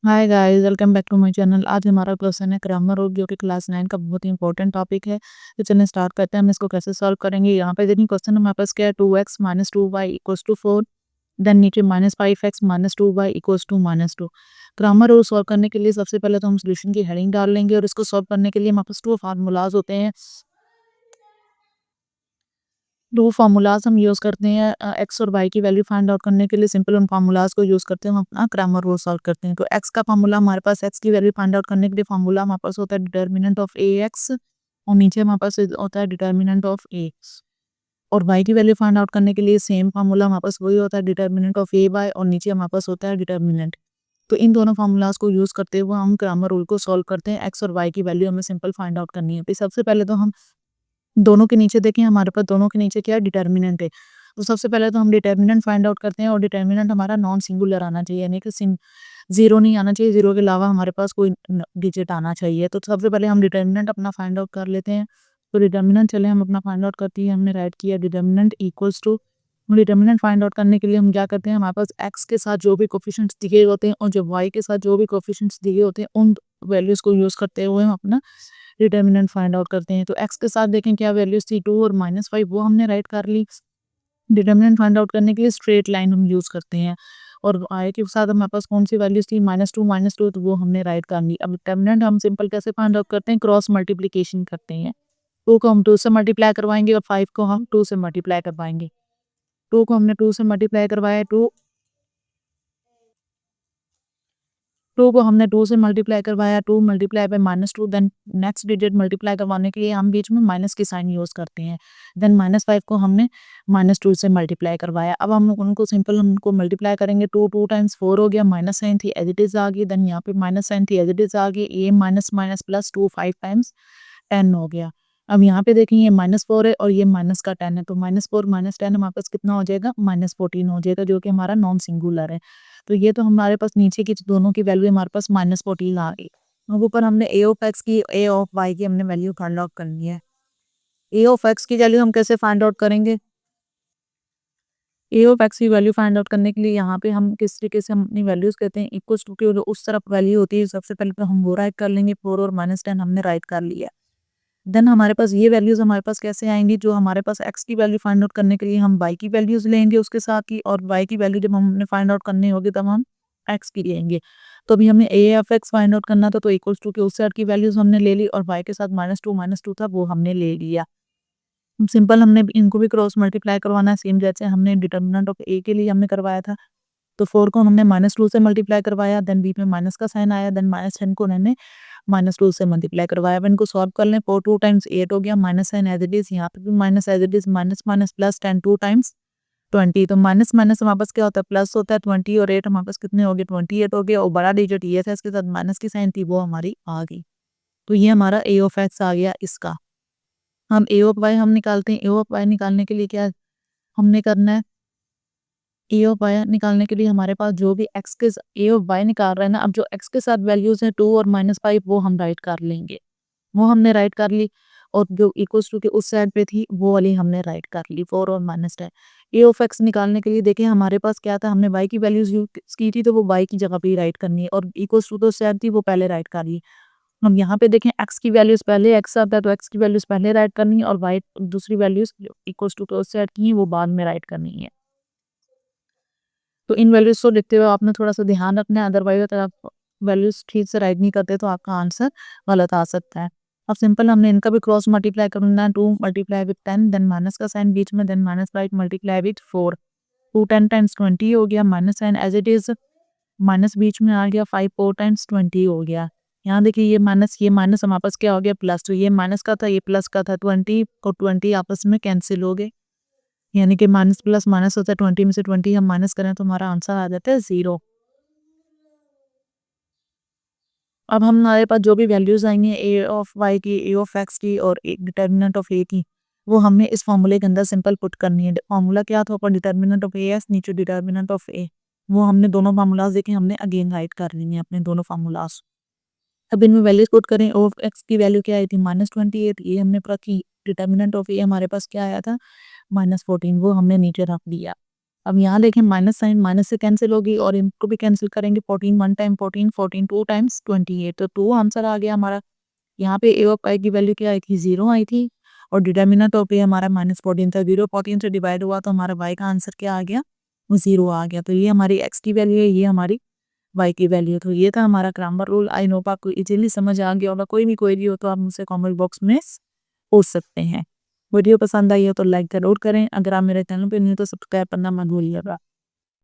Hi guys, welcome back to my channel. आज हमारा question है ग्रामर रूल, जो कि क्लास 9 का बहुत ही इंपॉर्टेंट टॉपिक है। तो चलिए स्टार्ट करते हैं हम इसको कैसे सॉल्व करेंगे। यहाँ पे देखिए क्वेश्चन हमारे पास क्या है, 2x minus 2y equals to 4। Then नीचे minus 5x minus 2y equals to minus 2। Cramer rule solve करने के लिए सबसे पहले तो हम सोल्यूशन की हेडिंग डाल लेंगे, और इसको सॉल्व करने के लिए हमारे पास 2 फार्मूलाज होते हैं। 2 फार्मूलाज हम यूज़ करते हैं एक्स और वाई की वैल्यू फाइंड आउट करने के लिए। सिंपल उन फार्मूलाज को यूज़ करते हैं, हम अपना ग्रामर रूल सॉल्व करते हैं। तो एक्स का फार्मूला हमारे पास, एक्स की वैल्यू फाइंड आउट करने के लिए फार्मूला हमारे पास होता है डिटर्मिनेंट ऑफ ए एक्स, और नीचे हमारे पास होता है डिटर्मिनेंट ऑफ ए। और वाई की वैल्यू फाइंड आउट करने के लिए सेम फार्मूला हमारे पास वही होता है, डिटर्मिनेंट ऑफ ए वाई, और नीचे हमारे पास होता है डिटर्मिनेंट। तो इन दोनों फार्मूलाज को यूज़ करते हुए हम ग्रामर रूल को सॉल्व करते हैं। एक्स और वाई की वैल्यू हमें सिंपल फाइंड आउट करनी है। तो सबसे पहले तो हम दोनों के नीचे देखें, हमारे पास दोनों के नीचे क्या है, डिटर्मिनेंट है। तो सबसे पहले तो हम डिटर्मिनेंट फाइंड आउट करते हैं, और डिटर्मिनेंट हमारा नॉन सिंगुलर आना चाहिए, यानी कि जीरो नहीं आना चाहिए, जीरो के अलावा हमारे पास कोई डिजिट आना चाहिए। तो सबसे पहले हम डिटर्मिनेंट अपना फाइंड आउट कर लेते हैं। तो डिटर्मिनेंट चले हम अपना फाइंड आउट करते हैं। हमने राइट किया determinant equals to, determinant find out करने के लिए हम क्या करते हैं, हमारे पास एक्स के साथ जो भी कोफिशिएंट्स दिए होते हैं और जो वाई के साथ जो भी कोफिशिएंट्स दिए होते हैं, उन वैल्यूज को यूज करते हुए हम अपना डिटर्मिनेंट फाइंड आउट करते हैं। तो एक्स के साथ देखें क्या वैल्यूज थी, 2 और -5, वो हमने राइट कर ली। डिटर्मिनेंट फाइंड आउट करने के लिए स्ट्रेट लाइन हम यूज करते हैं। और y के साथ हमारे पास कौन सी वैल्यूज थी, -2 तो वो हमने राइट कर ली। अब डिटर्मिनेंट हम सिंपल कैसे फाइंड आउट करते हैं, क्रॉस मल्टीप्लीकेशन करते हैं। 2 को हम 2 से मल्टीप्लाई करवाएंगे और 5 को हम 2 से मल्टीप्लाई करवाएंगे। 2 को हमने 2 से मल्टीप्लाई करवाया, 2 को हमने 2 से मल्टीप्लाई करवाया, 2 multiply by -2, then next digit multiply करवाने के लिए हम बीच में माइनस की साइन यूज़ करते हैं। देन -5 को हमने -2 से मल्टीप्लाई करवाया। अब हम उनको सिंपल उनको मल्टीप्लाई करेंगे, 2 2 टाइम्स 4 हो गया, माइनस साइन थी एज इट इज़ आ गई, देन यहाँ पे माइनस साइन थी एज इट इज़ आ गई, ये माइनस माइनस प्लस 2 5 टाइम्स 10 हो गया। अब यहाँ पे देखें ये -4 है और ये माइनस का 10 है, तो -4 -10 हमारे पास कितना हो जाएगा, -14 हो जाएगा, जो कि हमारा नॉन सिंगुलर है। तो ये तो हमारे पास नीचे की दोनों की वैल्यू हमारे पास -14 आ गई। अब ऊपर हमने ए ऑफ एक्स की, ए ऑफ वाई की हमने वैल्यू फाइंड आउट करनी है। ए ऑफ एक्स की वैल्यू हम कैसे फाइंड आउट करेंगे, ए ऑफ एक्स की वैल्यू फाइंड आउट करने के लिए यहाँ पे हम किस तरीके से हम अपनी वैल्यूज कहते हैं, इक्वल्स टू की उस तरफ वैल्यू होती है, सबसे पहले तो हम वो राइट कर लेंगे। 4 और -10 हमने राइट कर लिया। देन हमारे पास ये वैल्यूज हमारे पास कैसे आएंगी, जो हमारे पास एक्स की वैल्यू फाइंड आउट करने के लिए हम वाई की वैल्यूज लेंगे उसके साथ ही, और वाई की वैल्यू जब हमने फाइंड आउट करनी होगी तब हम एक्स की लेंगे। तो अभी हमने A F x find out करना था, तो इक्वल्स टू के उस साइड की वैल्यूज हमने ले ली, और वाई के साथ -2 था वो हमने ले लिया। सिंपल हमने इनको भी क्रॉस मल्टीप्लाई करवाना है, सेम जैसे हमने डिटर्मिनेंट ऑफ ए के लिए हमने करवाया था। तो 4 को हमने -2 से मल्टीप्लाई करवाया, देन बीच में माइनस का साइन आया, देन -10 को हमने -2 से मल्टीप्लाई करवाया। अब इनको सॉल्व कर लें, 4 2 टाइम्स 8 हो गया, minus sign as it is, यहाँ पे भी minus as it is, minus minus plus 10 2 times 20। तो माइनस माइनस हमारे पास क्या होता है, प्लस होता है। 20 और 8 हमारे पास कितने हो गए, 28 हो गए, और बड़ा डिजिट ये था, इसके साथ माइनस की साइन थी, वो हमारी आ गई। तो ये हमारा ए ऑफ एक्स आ गया इसका। हम ए ऑफ वाई हम निकालते हैं। ए ऑफ वाई निकालने के लिए क्या हमने करना है, ए ऑफ वाई निकालने के लिए हमारे पास जो भी एक्स के ए ऑफ वाई निकाल रहे हैं ना, अब जो एक्स के साथ वैल्यूज हैं 2 और -5, वो हम राइट कर लेंगे। वो हमने राइट कर ली, और जो इक्वल्स टू के उस साइड पे थी वो वाली हमने राइट कर ली, 4 और -10। ए ऑफ एक्स निकालने के लिए देखिए हमारे पास क्या था, हमने वाई की वैल्यूज यूज की थी, तो वो वाई की जगह पे ही राइट करनी है, और इक्वल्स टू तो साइड थी वो पहले राइट कर ली। हम यहाँ पे देखें एक्स की वैल्यूज पहले एक्स आता है, तो एक्स की वैल्यूज पहले राइट करनी है, और वाई दूसरी वैल्यूज इक्वल्स टू के उस साइड की वो बाद में राइट करनी है। तो इन वैल्यूज को लिखते हुए आपने थोड़ा सा ध्यान रखना है, अदरवाइज अगर आप वैल्यूज ठीक से राइट नहीं करते तो आपका आंसर गलत आ सकता है। अब सिंपल हमने इनका भी क्रॉस मल्टीप्लाई करना है, 2 मल्टीप्लाई विद 10, देन माइनस का साइन बीच में, देन -5 मल्टीप्लाई विद 4। 2 10 टाइम्स 20 हो गया, minus sign as it is, minus बीच में आ गया, 5 4 टाइम्स 20 हो गया। यहाँ देखिए ये माइनस हमारे पास क्या हो गया, प्लस। तो ये माइनस का था, ये प्लस का था, 20 और 20 आपस में कैंसिल हो गए, यानी कि माइनस प्लस माइनस होता है, 20 में से 20 हम माइनस करें तो हमारा आंसर आ जाता है 0। अब हम हमारे पास जो भी वैल्यूज आएंगे ए ऑफ वाई की, ए ऑफ एक्स की, और डिटर्मिनेंट ऑफ ए की, वो हमने इस फॉर्मूले के अंदर सिंपल पुट करनी है। फॉर्मूला क्या था ऊपर, डिटर्मिनेंट ऑफ ए एक्स, नीचे डिटर्मिनेंट ऑफ ए। वो हमने दोनों फार्मूलाज देखे, हमने अगेन राइट कर लेनी है अपने दोनों फार्मूलाज। अब इनमें वैल्यूज पुट करें, ओ ऑफ एक्स की वैल्यू क्या आई थी, -28, ये हमने रखी। डिटर्मिनेंट ऑफ ए हमारे पास क्या आया था, -14, वो हमने नीचे रख दिया। अब यहाँ देखें माइनस साइन, माइनस से कैंसिल होगी और इनको भी कैंसिल करेंगे। 14 1 टाइम 14, 14 2 टाइम्स 28, तो 2 आंसर आ गया हमारा। यहाँ पे ए ऑफ आई की वैल्यू क्या आई थी, 0 आई थी और डिटर्मिनेंट पे हमारा -14 था। 0 14 से डिवाइड हुआ तो हमारा वाई का आंसर क्या आ गया, 0 आ गया। तो ये हमारी एक्स की वैल्यू है, ये हमारी वाई की वैल्यू। तो ये था हमारा ग्रामर रूल। आई होप आपको इजीली समझ आ गया होगा। कोई भी क्वेरी हो तो आप मुझसे कमेंट बॉक्स में पूछ सकते हैं। वीडियो पसंद आई हो तो लाइक जरूर करें। अगर आप मेरे चैनल पर नहीं हो तो सब्सक्राइब करना मत भूलिएगा।